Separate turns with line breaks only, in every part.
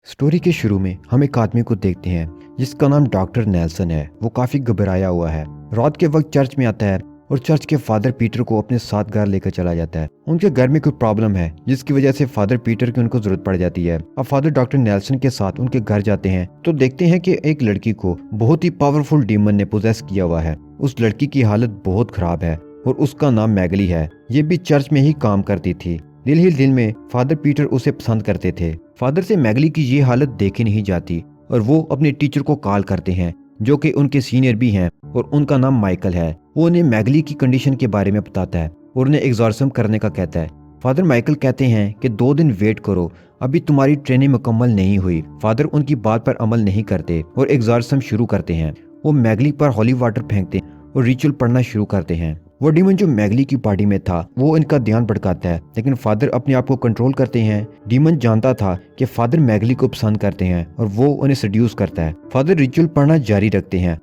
Story के शुरू में हम एक आदमी को देखते हैं जिसका नाम डॉक्टर नेल्सन है। वो काफी घबराया हुआ है। रात के वक्त चर्च में आता है और चर्च के फादर पीटर को अपने साथ घर लेकर चला जाता है। उनके घर में कोई प्रॉब्लम है जिसकी वजह से फादर पीटर की उनको जरूरत पड़ जाती है। अब फादर डॉक्टर नेल्सन के साथ उनके घर जाते हैं तो देखते हैं कि एक लड़की को बहुत ही पावरफुल डीमन ने पोजेस किया हुआ है। उस लड़की की हालत बहुत खराब है और उसका नाम मैगली है। ये भी चर्च में ही काम करती थी। दिल ही दिल में फादर पीटर उसे पसंद करते थे। फादर से मैगली की ये हालत देखी नहीं जाती और वो अपने टीचर को कॉल करते हैं जो कि उनके सीनियर भी हैं और उनका नाम माइकल है। वो उन्हें मैगली की कंडीशन के बारे में बताता है और उन्हें एग्जॉर्सिज्म करने का कहता है। फादर माइकल कहते हैं कि 2 दिन वेट करो, अभी तुम्हारी ट्रेनिंग मुकम्मल नहीं हुई। फादर उनकी बात पर अमल नहीं करते और एग्जॉर्सिज्म शुरू करते हैं। वो मैगली पर होली वाटर फेंकते और रिचुअल पढ़ना शुरू करते हैं। वो डीमन जो मैगली की बॉडी में था वो इनका ध्यान भटकाता है, लेकिन फादर अपने आप को कंट्रोल करते हैं। डीमन जानता था कि फादर मैगली को पसंद करते हैं और वो उन्हें सेड्यूस करता है। फादर रिचुअल पढ़ना जारी रखते हैं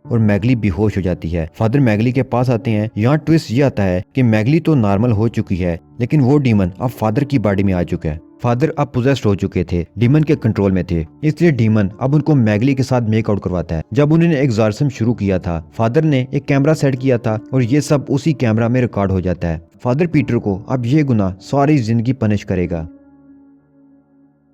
और मैगली बेहोश हो जाती है। फादर मैगली के पास आते हैं। यहाँ ट्विस्ट ये आता है कि मैगली तो नॉर्मल हो चुकी है, लेकिन वो डीमन अब फादर की बॉडी में आ चुका है। फादर अब पोजेस्ड हो चुके थे, डीमन के कंट्रोल में थे, इसलिए डीमन अब उनको मैगली के साथ मेकआउट करवाता है। जब उन्होंने एग्जॉर्सिज्म शुरू किया था, फादर ने एक कैमरा सेट किया था और ये सब उसी कैमरा में रिकॉर्ड हो जाता है। फादर पीटर को अब ये गुनाह सारी जिंदगी पनिश करेगा।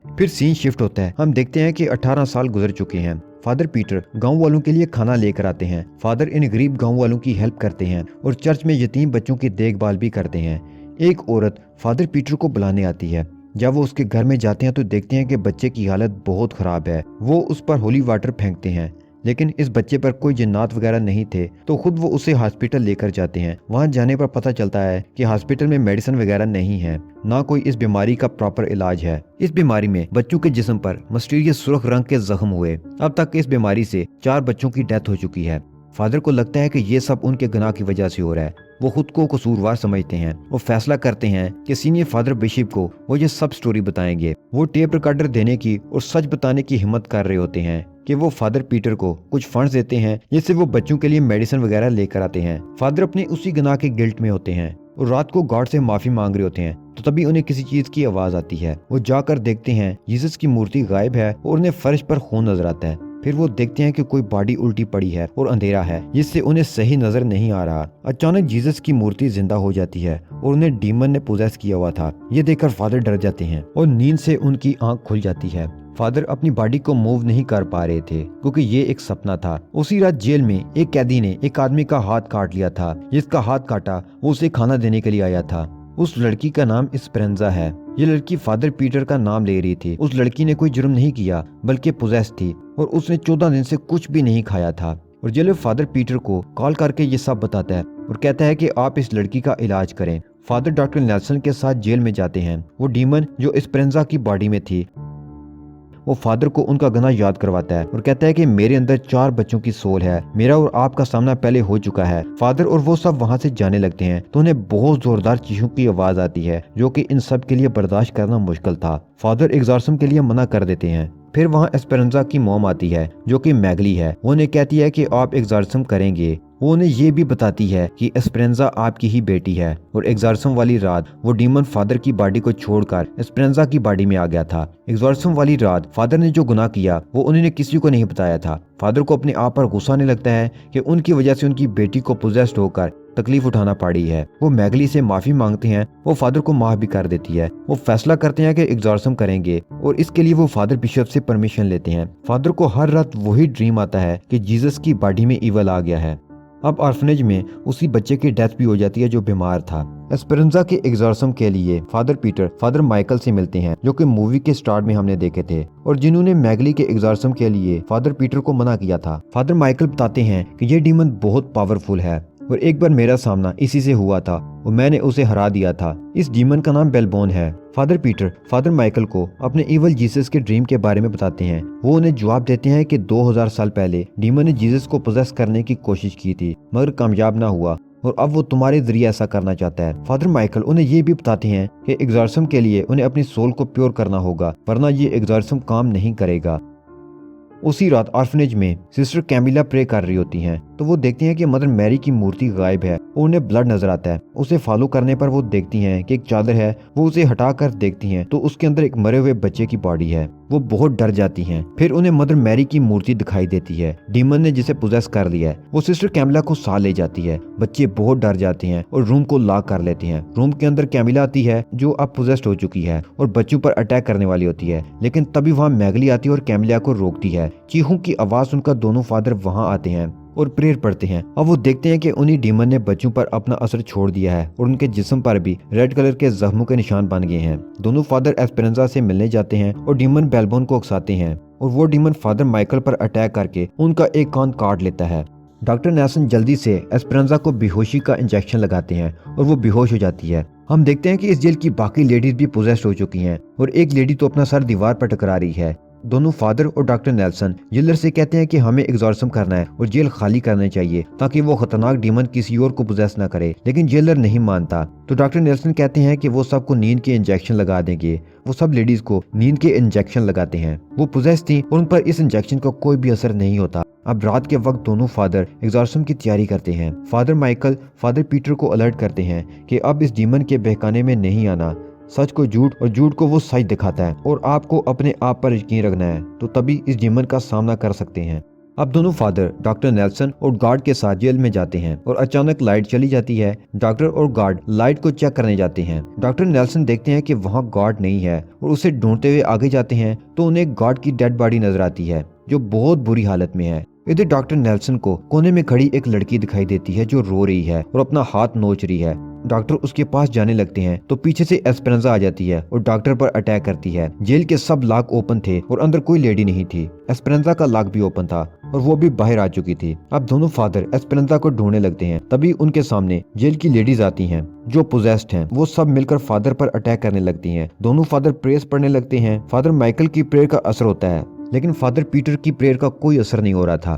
फिर सीन शिफ्ट होता है। हम देखते हैं कि 18 साल गुजर चुके हैं। फादर पीटर गांव वालों के लिए खाना लेकर आते हैं। फादर इन गरीब गांव वालों की हेल्प करते हैं और चर्च में यतीम बच्चों की देखभाल भी करते हैं। एक औरत फादर पीटर को बुलाने आती है। जब वो उसके घर में जाते हैं तो देखते हैं कि बच्चे की हालत बहुत खराब है। वो उस पर होली वाटर फेंकते हैं, लेकिन इस बच्चे पर कोई जिन्नात वगैरह नहीं थे, तो खुद वो उसे हॉस्पिटल लेकर जाते हैं। वहां जाने पर पता चलता है कि हॉस्पिटल में मेडिसिन वगैरह नहीं है, ना कोई इस बीमारी का प्रॉपर इलाज है। इस बीमारी में बच्चों के जिस्म पर मिस्टीरियस सुर्ख रंग के जख्म हुए। अब तक इस बीमारी से 4 बच्चों की डेथ हो चुकी है। फादर को लगता है कि ये सब उनके गुनाह की वजह से हो रहा है। वो खुद को कसूरवार समझते हैं। वो फैसला करते हैं कि सीनियर फादर बिशप को वो ये सब स्टोरी बताएंगे। वो टेप रिकॉर्डर देने की और सच बताने की हिम्मत कर रहे होते हैं कि वो फादर पीटर को कुछ फंड्स देते हैं जिससे वो बच्चों के लिए मेडिसिन वगैरह लेकर आते हैं। फादर अपने उसी गुनाह के गिल्ट में होते हैं और रात को गॉड से माफी मांग रहे होते हैं, तो तभी उन्हें किसी चीज की आवाज आती है। वो जाकर देखते हैं जीसस की मूर्ति गायब है और उन्हें फर्श पर खून नजर आता है। फिर वो देखते हैं कि कोई बॉडी उल्टी पड़ी है और अंधेरा है जिससे उन्हें सही नजर नहीं आ रहा। अचानक जीसस की मूर्ति जिंदा हो जाती है और उन्हें डीमन ने पोजेस किया हुआ था। ये देखकर फादर डर जाते हैं और नींद से उनकी आंख खुल जाती है। फादर अपनी बॉडी को मूव नहीं कर पा रहे थे क्योंकि ये एक सपना था। उसी रात जेल में एक कैदी ने एक आदमी का हाथ काट लिया था। जिसका हाथ काटा वो उसे खाना देने के लिए आया था। उस लड़की का नाम एस्पेरेंजा है। ये लड़की फादर पीटर का नाम ले रही थी। उस लड़की ने कोई जुर्म नहीं किया बल्कि पोजेस थी और उसने 14 दिन से कुछ भी नहीं खाया था। और जेलर फादर पीटर को कॉल करके ये सब बताता है और कहता है कि आप इस लड़की का इलाज करें। फादर डॉक्टर नेल्सन के साथ जेल में जाते हैं। वो डीमन जो एस्पेरेंजा की बॉडी में थी वो फादर को उनका गुनाह याद करवाता है और कहता है कि मेरे अंदर 4 बच्चों की सोल है। मेरा और आपका सामना पहले हो चुका है। फादर और वो सब वहां से जाने लगते हैं तो उन्हें बहुत जोरदार चीखों की आवाज आती है जो कि इन सब के लिए बर्दाश्त करना मुश्किल था। फादर एग्जॉर्सिज्म के लिए मना कर देते हैं। फिर वहाँ एस्पेरेंजा की मॉम आती है जो कि मैगली है। वो उन्हें कहती है कि आप एग्जॉर्सिज्म करेंगे। वो उन्हें ये भी बताती है कि एस्पेरेंजा आपकी ही बेटी है। और एग्जॉर्सिज्म वाली रात वो डीमन फादर की बॉडी को छोड़कर एस्पेरेंजा की बॉडी में आ गया था। एग्जॉर्सिज्म वाली रात फादर ने जो गुनाह किया वो उन्होंने किसी को नहीं बताया था। फादर को अपने आप पर गुस्सा आने लगता है कि उनकी वजह से उनकी बेटी को पोजेस्ड होकर तकलीफ उठाना पड़ी है। वो मैगली से माफी मांगते हैं। वो फादर को माफ भी कर देती है। वो फैसला करते हैं कि एग्जॉर्सिज्म करेंगे और इसके लिए वो फादर बिशप से परमिशन लेते हैं। फादर को हर रात वही ड्रीम आता है कि जीसस की बॉडी में ईवल आ गया है। अब ऑर्फनेज में उसी बच्चे की डेथ भी हो जाती है जो बीमार था। एस्पेरेंजा के एग्जॉर्सिज्म के लिए फादर पीटर फादर माइकल से मिलते हैं जो कि मूवी के स्टार्ट में हमने देखे थे और जिन्होंने मैगली के एग्जॉर्सिज्म के लिए फादर पीटर को मना किया था। फादर माइकल बताते हैं कि ये डीमन बहुत पावरफुल है और एक बार मेरा सामना इसी से हुआ था और मैंने उसे हरा दिया था। इस डीमन का नाम बेलबोन है। फादर पीटर फादर माइकल को अपने इवल जीसस के ड्रीम के बारे में बताते हैं। वो उन्हें जवाब देते हैं कि 2000 साल पहले डीमन ने जीसस को पोजेस करने की कोशिश की थी मगर कामयाब ना हुआ और अब वो तुम्हारे जरिए ऐसा करना चाहता है। फादर माइकल उन्हें ये भी बताते हैं कि एग्जॉर्सिज्म के लिए उन्हें अपनी सोल को प्योर करना होगा वरना ये एग्जॉर्सिज्म काम नहीं करेगा। उसी रात ऑर्फनेज में सिस्टर कैमिला प्रे कर रही होती हैं तो वो देखती हैं कि मदर मैरी की मूर्ति गायब है और उन्हें ब्लड नजर आता है। उसे फॉलो करने पर वो देखती हैं कि एक चादर है। वो उसे हटा कर देखती हैं तो उसके अंदर एक मरे हुए बच्चे की बॉडी है। वो बहुत डर जाती हैं। फिर उन्हें मदर मैरी की मूर्ति दिखाई देती है, डीमन ने जिसे पोजेस कर लिया है। वो सिस्टर कैमिला को साथ ले जाती है। बच्चे बहुत डर जाते हैं और रूम को लॉक कर लेते हैं। रूम के अंदर कैमिला आती है जो अब पोजेस्ड हो चुकी है और बच्चों पर अटैक करने वाली होती है, लेकिन तभी वहाँ मैगली आती है और कैमिला को रोकती है। चीखों की आवाज सुनकर दोनों फादर वहाँ आते हैं और प्रेयर पढ़ते हैं। अब वो देखते हैं कि उन्हीं डीमन ने बच्चों पर अपना असर छोड़ दिया है और उनके जिस्म पर भी रेड कलर के जख्मों के निशान बन गए हैं। दोनों फादर एस्पेरेंजा से मिलने जाते हैं और डीमन बेलबोन को उकसाते हैं और वो डीमन फादर माइकल पर अटैक करके उनका एक कान काट लेता है। डॉक्टर नेल्सन जल्दी से एस्पेरेंजा को बेहोशी का इंजेक्शन लगाते हैं और वो बेहोश हो जाती है। हम देखते हैं कि इस जेल की बाकी लेडीज भी पोजेस्ड हो चुकी हैं और एक लेडी तो अपना सर दीवार पर टकरा रही है। दोनों फादर और डॉक्टर नेल्सन जेलर से कहते हैं कि हमें एग्जॉर्सिज्म करना है और जेल खाली करना चाहिए ताकि वो खतरनाक डीमन किसी और को पोजेस ना करे, लेकिन जेलर नहीं मानता। तो डॉक्टर नेल्सन कहते हैं कि वो सबको नींद के इंजेक्शन लगा देंगे। वो सब लेडीज को नींद के इंजेक्शन लगाते हैं। वो पोजेस थी और उन पर इस इंजेक्शन का कोई भी असर नहीं होता। अब रात के वक्त दोनों फादर एग्जॉर्सिज्म की तैयारी करते हैं। फादर माइकल फादर पीटर को अलर्ट करते हैं कि अब इस डीमन के बहकाने में नहीं आना। सच को झूठ और झूठ को वो सच दिखाता है और आपको अपने आप पर यकीन रखना है, तो तभी इस डीमन का सामना कर सकते हैं। अब दोनों फादर डॉक्टर नेल्सन और गार्ड के साथ जेल में जाते हैं और अचानक लाइट चली जाती है। डॉक्टर और गार्ड लाइट को चेक करने जाते हैं। डॉक्टर नेल्सन देखते हैं कि वहाँ गार्ड नहीं है और उसे ढूंढते हुए आगे जाते हैं तो उन्हें गार्ड की डेड बॉडी नजर आती है जो बहुत बुरी हालत में है। इधर डॉक्टर नेल्सन को कोने में खड़ी एक लड़की दिखाई देती है जो रो रही है और अपना हाथ नोच रही है। डॉक्टर उसके पास जाने लगते हैं तो पीछे से एस्पेरेंजा आ जाती है और डॉक्टर पर अटैक करती है। जेल के सब लॉक ओपन थे और अंदर कोई लेडी नहीं थी। एस्पेरेंजा का लॉक भी ओपन था और वो भी बाहर आ चुकी थी। अब दोनों फादर एस्पेरेंजा को ढूंढने लगते हैं। तभी उनके सामने जेल की लेडीज आती हैं जो पोजेस्ड हैं। वो सब मिलकर फादर पर अटैक करने लगती हैं। दोनों फादर प्रेयर्स पढ़ने लगते हैं। फादर माइकल की प्रेयर का असर होता है, लेकिन फादर पीटर की प्रेयर का कोई असर नहीं हो रहा था।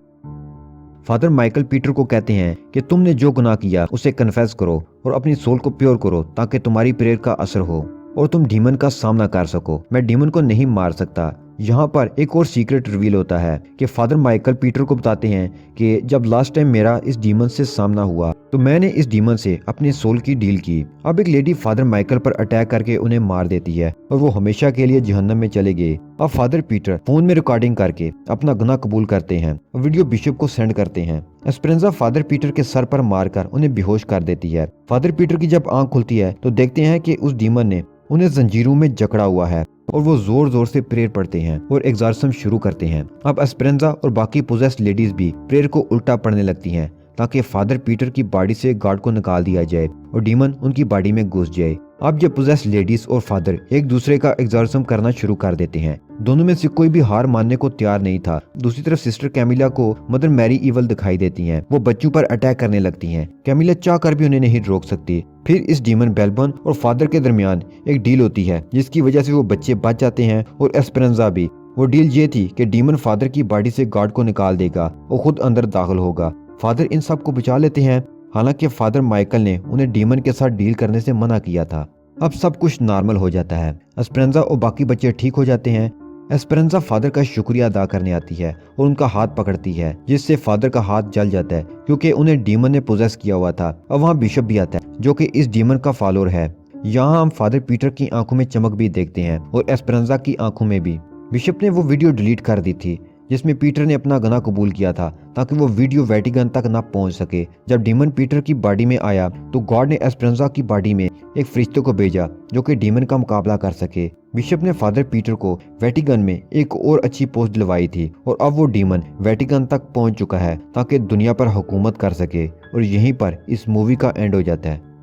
फादर माइकल पीटर को कहते हैं कि तुमने जो गुनाह किया उसे कन्फेस करो और अपनी सोल को प्योर करो ताकि तुम्हारी प्रेयर का असर हो और तुम डीमन का सामना कर सको। मैं डीमन को नहीं मार सकता। यहाँ पर एक और सीक्रेट रिवील होता है कि फादर माइकल पीटर को बताते हैं कि जब लास्ट टाइम मेरा इस डीमन से सामना हुआ तो मैंने इस डीमन से अपनी सोल की डील की। अब एक लेडी फादर माइकल पर अटैक करके उन्हें मार देती है और वो हमेशा के लिए जहन्नम में चले गए। अब फादर पीटर फोन में रिकॉर्डिंग करके अपना गुनाह कबूल करते हैं और वीडियो बिशप को सेंड करते हैं। एस्पेरेंजा फादर पीटर के सर पर मारकर उन्हें बेहोश कर देती है। फादर पीटर की जब आंख खुलती है तो देखते हैं कि उस डीमन ने उन्हें जंजीरों में जकड़ा हुआ है और वो जोर जोर से प्रेयर पढ़ते हैं और एग्जॉर्सिज्म शुरू करते हैं। अब एस्पेरेंजा और बाकी पोजेस्ड लेडीज भी प्रेयर को उल्टा पढ़ने लगती हैं ताकि फादर पीटर की बॉडी से गार्ड को निकाल दिया जाए और डीमन उनकी बॉडी में घुस जाए। अब जब पोजेस्ड लेडीज और फादर एक दूसरे का एग्जॉर्सिज्म करना शुरू कर देते हैं। दोनों में से कोई भी हार मानने को तैयार नहीं था। दूसरी तरफ सिस्टर कैमिला को मदर मैरी इवल दिखाई देती हैं। वो बच्चों पर अटैक करने लगती हैं। कैमिला चाह कर भी उन्हें नहीं रोक सकती। फिर इस डीमन बेलबोन और फादर के दरमियान एक डील होती है जिसकी वजह से वो बच्चे बच जाते हैं और एस्पेरेंजा भी। वो डील ये थी कि डीमन फादर की बॉडी से गार्ड को निकाल देगा और खुद अंदर दाखिल होगा। फादर इन सब को बचा लेते हैं, हालांकि फादर माइकल ने उन्हें डीमन के साथ डील करने से मना किया था। अब सब कुछ नॉर्मल हो जाता है। एस्पेरेंजा और बाकी बच्चे ठीक हो जाते हैं। एस्पेरेंजा फादर का शुक्रिया अदा करने आती है और उनका हाथ पकड़ती है जिससे फादर का हाथ जल जाता है क्योंकि उन्हें डीमन ने पोजेस किया हुआ था। अब वहाँ बिशप भी आता है जो कि इस डीमन का फॉलोअर है। यहाँ हम फादर पीटर की आंखों में चमक भी देखते हैं और एस्पेरेंजा की आंखों में भी। बिशप ने वो वीडियो डिलीट कर दी थी जिसमें पीटर ने अपना गुनाह कबूल किया था ताकि वो वीडियो वेटिकन तक ना पहुंच सके। जब डीमन पीटर की बॉडी में आया तो गॉड ने एस्पेरेंजा की बॉडी में एक फरिश्ते को भेजा जो कि डीमन का मुकाबला कर सके। बिशप ने फादर पीटर को वेटिकन में एक और अच्छी पोस्ट दिलवाई थी और अब वो डीमन वेटिकन तक पहुंच चुका है ताकि दुनिया पर हुकूमत कर सके। और यहीं पर इस मूवी का एंड हो जाता है।